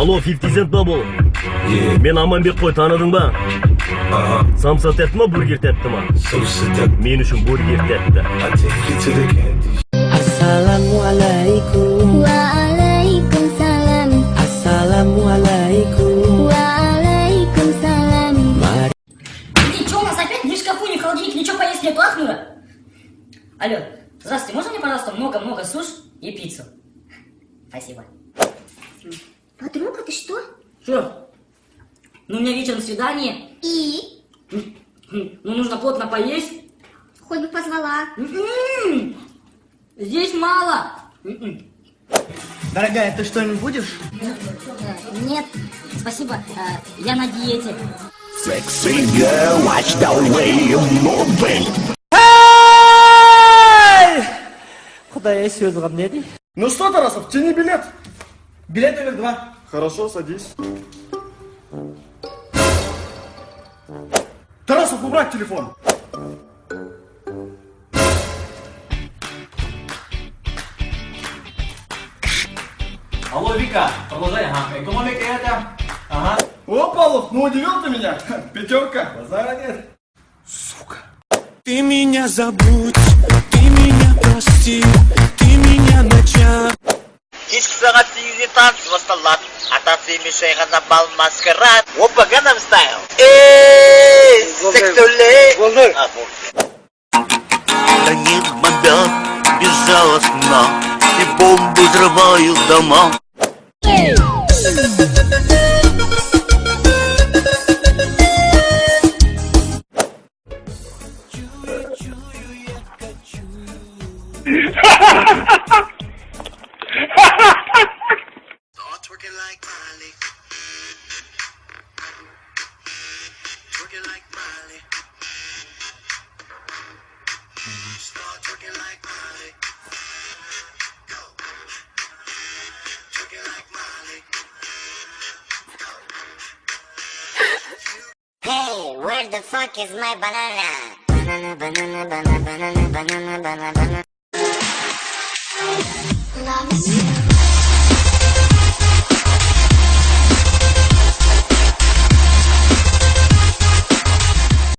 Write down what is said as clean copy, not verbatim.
Алло, 50 Cent ба бұл? Мен Аманбек қой, таныдың ба? Самса тәтті ма, бургер тәтті ма? Мен үшін бургер тәтті. Assalamualaikum. Waalaikumsalam. Assalamualaikum. Waalaikumsalam. Блин, что у нас опять ни в шкафу, ни в холодильнике, ничего поесть нету, ахнула? Алло, здравствуйте, можно мне, пожалуйста, много-много суш и пиццу? Спасибо. Подруга, ты что? Что? Ну, у меня вечером свидание. И? Ну, нужно плотно поесть. Хоть бы позвала. Здесь мало. Дорогая, ты что-нибудь будешь? Нет, спасибо, я на диете. Sexy girl, watch the way you moving. Құдай сөз қылып не дейді? Ну что, Тарасов, тяни билет. Билет номер 2. Хорошо, садись. Тарасов, убрать телефон. Алло, Вика, продолжай, ага. Экономика это? Ага. О, Павлов, ну удивил ты меня. Пятерка. Базара нет. Сука. Ты меня забудь, ты меня прости, ты меня начал. Кешкі сағат 8-де таныс басталады. Атасы емес жай ғана бал маскарад. Опа, Gangnam Style. Сексуале. Болды. Таких бомбят безжалостно, и бомбы взрывают дома. Hey, where the fuck is my banana? Banana, banana, banana, banana, banana, banana, banana. Love is you.